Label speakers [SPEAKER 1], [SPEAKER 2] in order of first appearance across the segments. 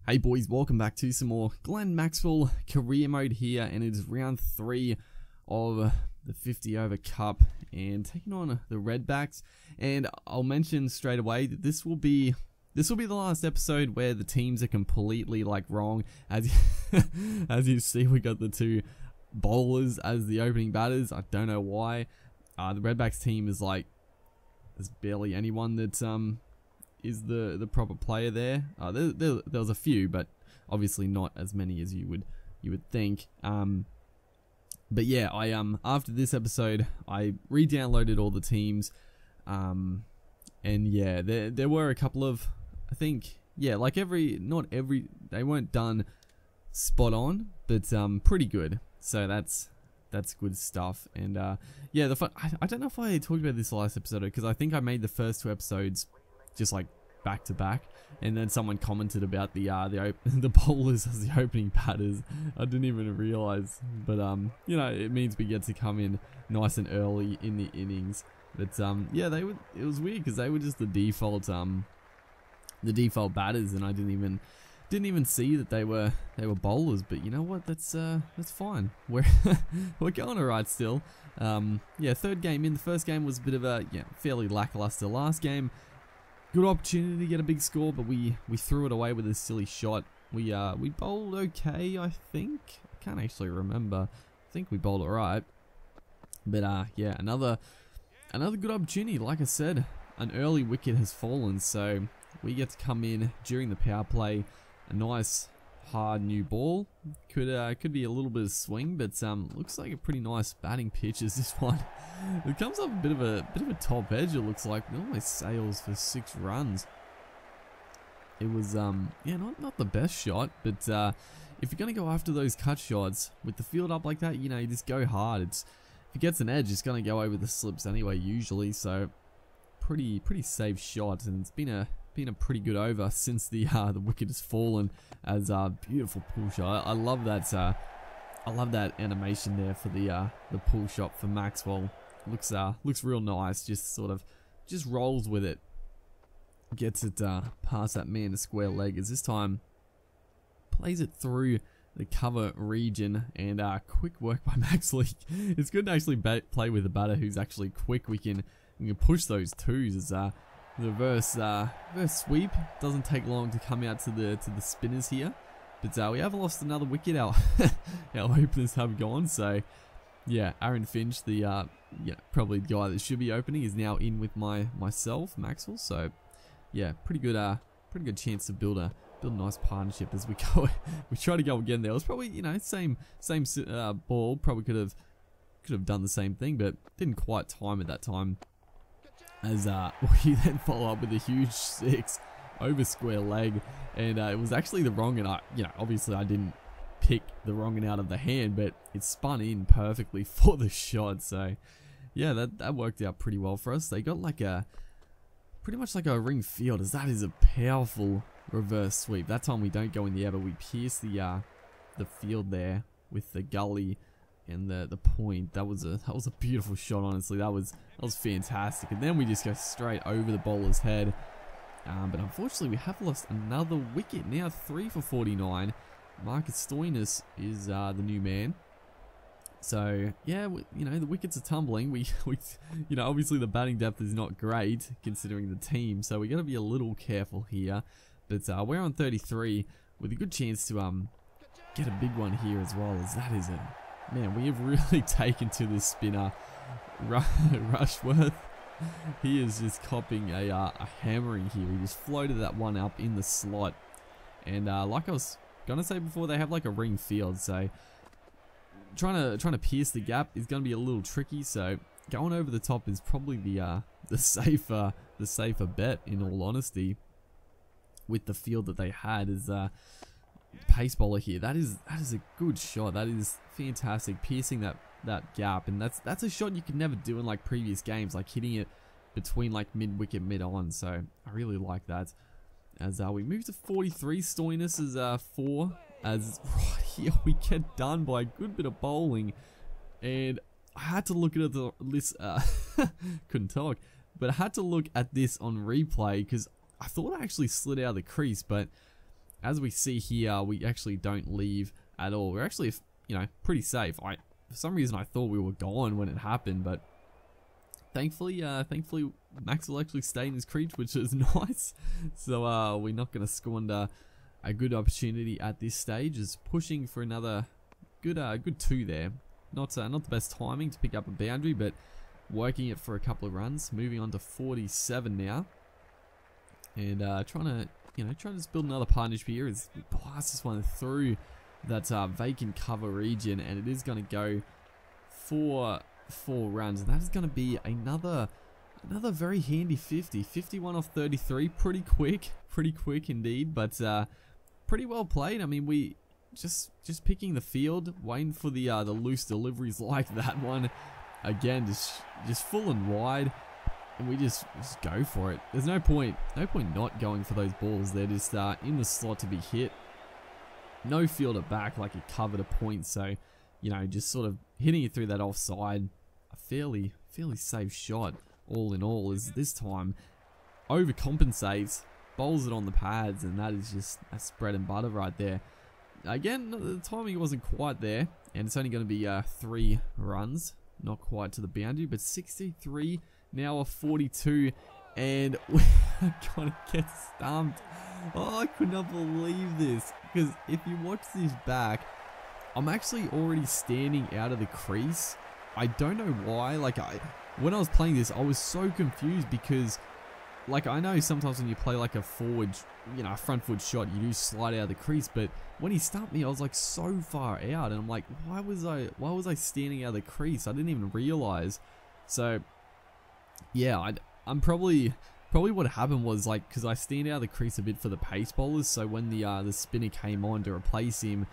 [SPEAKER 1] Hey boys, welcome back to some more Glenn Maxwell career mode here, and it is round 3 of the 50 over cup and taking on the Redbacks. And I'll mention straight away that this will be the last episode where the teams are completely wrong. As you see, we got the two bowlers as the opening batters. I don't know why. The Redbacks team is there's barely anyone that is the proper player there. There was a few, but obviously not as many as you would think. But yeah, I after this episode, I re-downloaded all the teams, and yeah, there were a couple of, I think, yeah, not every, they weren't done spot on, but pretty good. So that's good stuff. And yeah, I don't know if I talked about this last episode, because I think I made the first 2 episodes just back to back, and then someone commented about the bowlers as the opening batters. I didn't even realize, but you know, it means we get to come in nice and early in the innings. But yeah, it was weird because they were just the default batters, and I didn't even see that they were bowlers. But you know what, that's fine. We're going alright still. Yeah, third game in. The first game was a bit of a fairly lackluster. Last game, good opportunity to get a big score, but we threw it away with a silly shot. We bowled okay, I think. I can't actually remember. I think we bowled alright. But yeah, another good opportunity. Like I said, an early wicket has fallen, so we get to come in during the power play. A nice hard new ball. Could be a little bit of swing, but looks like a pretty nice batting pitch is this one. It comes up a bit of a top edge, it looks like. It almost sails for 6 runs. It was yeah, not the best shot, but if you're gonna go after those cut shots with the field up like that, you know, you just go hard. If it gets an edge, it's gonna go over the slips anyway usually, so pretty safe shot. And it's been a pretty good over since the wicket has fallen. As a beautiful pull shot. I love that animation there for the pull shot for Maxwell. Looks real nice. Just rolls with it, gets it past that man to square leg. As this time plays it through the cover region, and quick work by Maxwell. It's good to actually play with a batter who's actually quick. We can push those twos. As the reverse sweep doesn't take long to come out to the spinners here, but we have lost another wicket. Our openers have gone. So yeah, Aaron Finch, the probably the guy that should be opening, is now in with myself, Maxwell. So yeah, pretty good chance to build a nice partnership as we go. We try to go again there. It was probably, you know, same ball. Probably could have done the same thing, but didn't quite time at that time. As we then follow up with a huge 6 over square leg, and it was actually the wrong, and obviously I didn't pick the wrong one out of the hand, but it spun in perfectly for the shot. So yeah, that worked out pretty well for us. They got pretty much like a ring field, as that is a powerful reverse sweep. That time we don't go in the air, but we pierce the field there with the gully and the point. That was a beautiful shot, honestly. That was fantastic. And then we just go straight over the bowler's head. But unfortunately we have lost another wicket. Now 3 for 49. Marcus Stoinis is the new man. So yeah, you know, the wickets are tumbling. We you know, obviously the batting depth is not great considering the team, so we got to be a little careful here. But we're on 33 with a good chance to get a big one here as well, as that is man, we have really taken to this spinner, Rushworth. He is just copping a hammering here. He just floated that one up in the slot. And like I was gonna say before, they have like a ring field, so trying to pierce the gap is gonna be a little tricky. So going over the top is probably the safer bet, in all honesty, with the field that they had. Is pace bowler here. That is a good shot. That is fantastic, piercing that gap, and that's a shot you could never do in previous games, hitting it between mid wicket, mid on. So I really like that. As we move to 43, Stoinis is 4. As right here we get done by a good bit of bowling, and I had to look at this. Couldn't talk, but I had to look at this on replay because I thought I actually slid out of the crease, but as we see here, we actually don't leave at all. We're actually, you know, pretty safe. For some reason I thought we were gone when it happened, but thankfully Max will actually stay in his creeps, which is nice. So we're not going to squander a good opportunity at this stage. Is pushing for another good 2 there. Not the best timing to pick up a boundary, but working it for a couple of runs. Moving on to 47 now, and trying to just build another partnership here. Is blast this one through that vacant cover region, and it is going to go for 4 runs, and that is going to be another very handy 50. 51 off 33, pretty quick indeed, but pretty well played. I mean, we just picking the field, waiting for the loose deliveries like that one. Again, just full and wide, and we just go for it. There's no point not going for those balls. They're just in the slot to be hit. No fielder back like it covered a point, so you know, just sort of hitting it through that offside. A fairly safe shot all in all, as this time overcompensates, bowls it on the pads, and that is just that's bread and butter right there. Again, the timing wasn't quite there, and it's only going to be 3 runs. Not quite to the boundary, but 63 now off 42, and we're gonna get stumped. Oh, I could not believe this, because if you watch this back, I'm actually already standing out of the crease. I don't know why. Like, when I was playing this, I was so confused, because like, I know sometimes when you play like a forward, you know, a front foot shot, you do slide out of the crease, but when he stumped me, I was like so far out, and I'm like, why was I standing out of the crease? I didn't even realize. So yeah, I'm probably what happened was, like, because I stand out of the crease a bit for the pace bowlers, so when the spinner came on to replace him,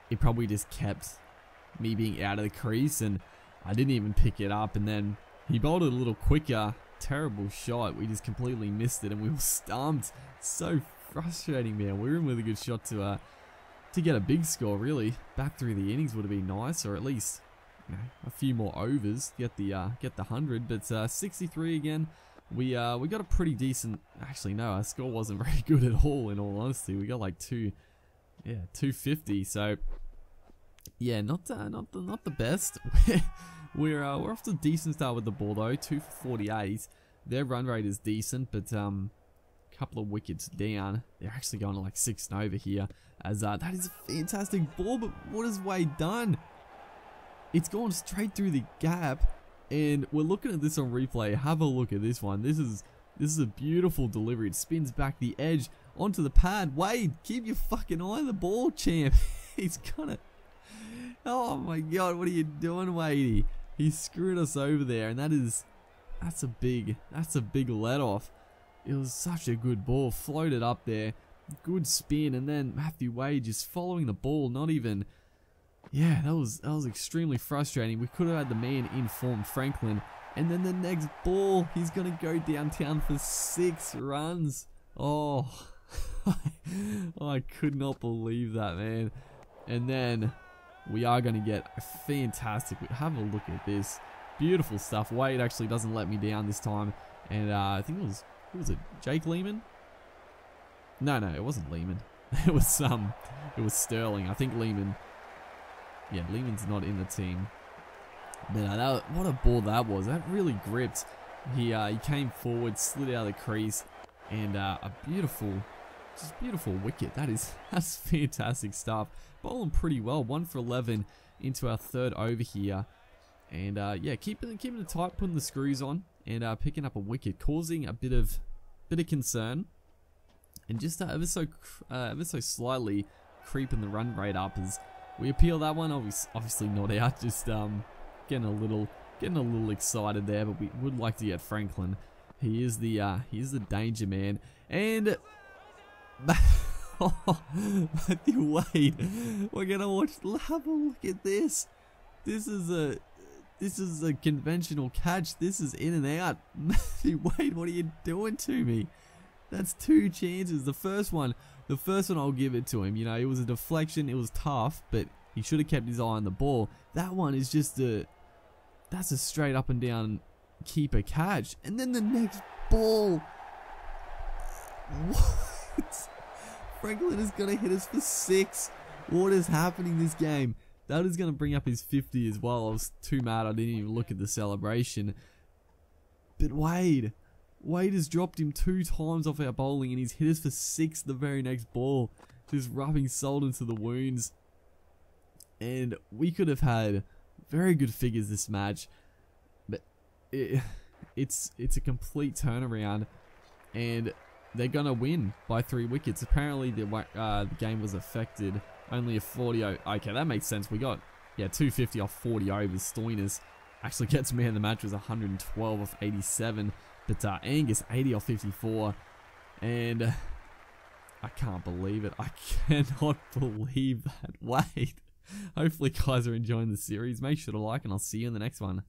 [SPEAKER 1] it probably just kept me being out of the crease, and I didn't even pick it up, and then he bowled it a little quicker. Terrible shot. We just completely missed it, and we were stumped. So frustrating, man. We were in with a good shot to get a big score. Really, back through the innings would have been nice, or at least, you know, a few more overs. Get the 100. But 63 again. We got a pretty decent. Actually, no, our score wasn't very good at all. In all honesty, we got like 250. So yeah, not the best. We're off to a decent start with the ball though, 2 for 48. Their run rate is decent, but couple of wickets down. They're actually going to like 6 and over here, as that is a fantastic ball, but what has Wade done? It's gone straight through the gap, and we're looking at this on replay. Have a look at this one. This is a beautiful delivery. It spins back the edge onto the pad. Wade, keep your fucking eye on the ball, champ. He's gonna... Oh my god, what are you doing, Wadey? He screwed us over there, and that's a big let off. It was such a good ball, floated up there, good spin, and then Matthew Wade just following the ball, not even... Yeah, that was extremely frustrating. We could have had the man in form, Franklin, and then the next ball, he's gonna go downtown for 6 runs. Oh, I could not believe that, man. And then we are going to get a fantastic... Have a look at this. Beautiful stuff. Wade actually doesn't let me down this time. And I think it was... Who was it? Jake Lehman? No, it wasn't Lehman. It was Sterling. I think Lehman... Yeah, Lehman's not in the team. But what a ball that was. That really gripped. He came forward, slid out of the crease, and a beautiful wicket. That's fantastic stuff. Bowling pretty well, 1 for 11 into our 3rd over here, and yeah, keeping it tight, putting the screws on, and picking up a wicket, causing a bit of concern, and just ever so slightly creeping the run rate up as we appeal that one. Obviously not out, just getting a little excited there, but we would like to get Franklin. He is the danger man, and Matthew Wade, we're gonna have a look at this. This is a conventional catch. This is in and out. Matthew Wade, what are you doing to me? That's 2 chances. The first one I'll give it to him. You know, it was a deflection. It was tough, but he should have kept his eye on the ball. That one is that's a straight up and down keeper catch. And then the next ball. What? Franklin is going to hit us for 6. What is happening this game? That is going to bring up his 50 as well. I was too mad I didn't even look at the celebration. But Wade has dropped him 2 times off our bowling and he's hit us for 6 the very next ball. Just rubbing salt into the wounds. And we could have had very good figures this match. But it's a complete turnaround. And they're going to win by 3 wickets. Apparently the game was affected. Only a 40. Okay, that makes sense. We got, 250 off 40 overs. Stoinis actually gets man of the match, was 112 off 87. But Angus, 80 off 54. And I can't believe it. I cannot believe that. Wait. Hopefully guys are enjoying the series. Make sure to like and I'll see you in the next one.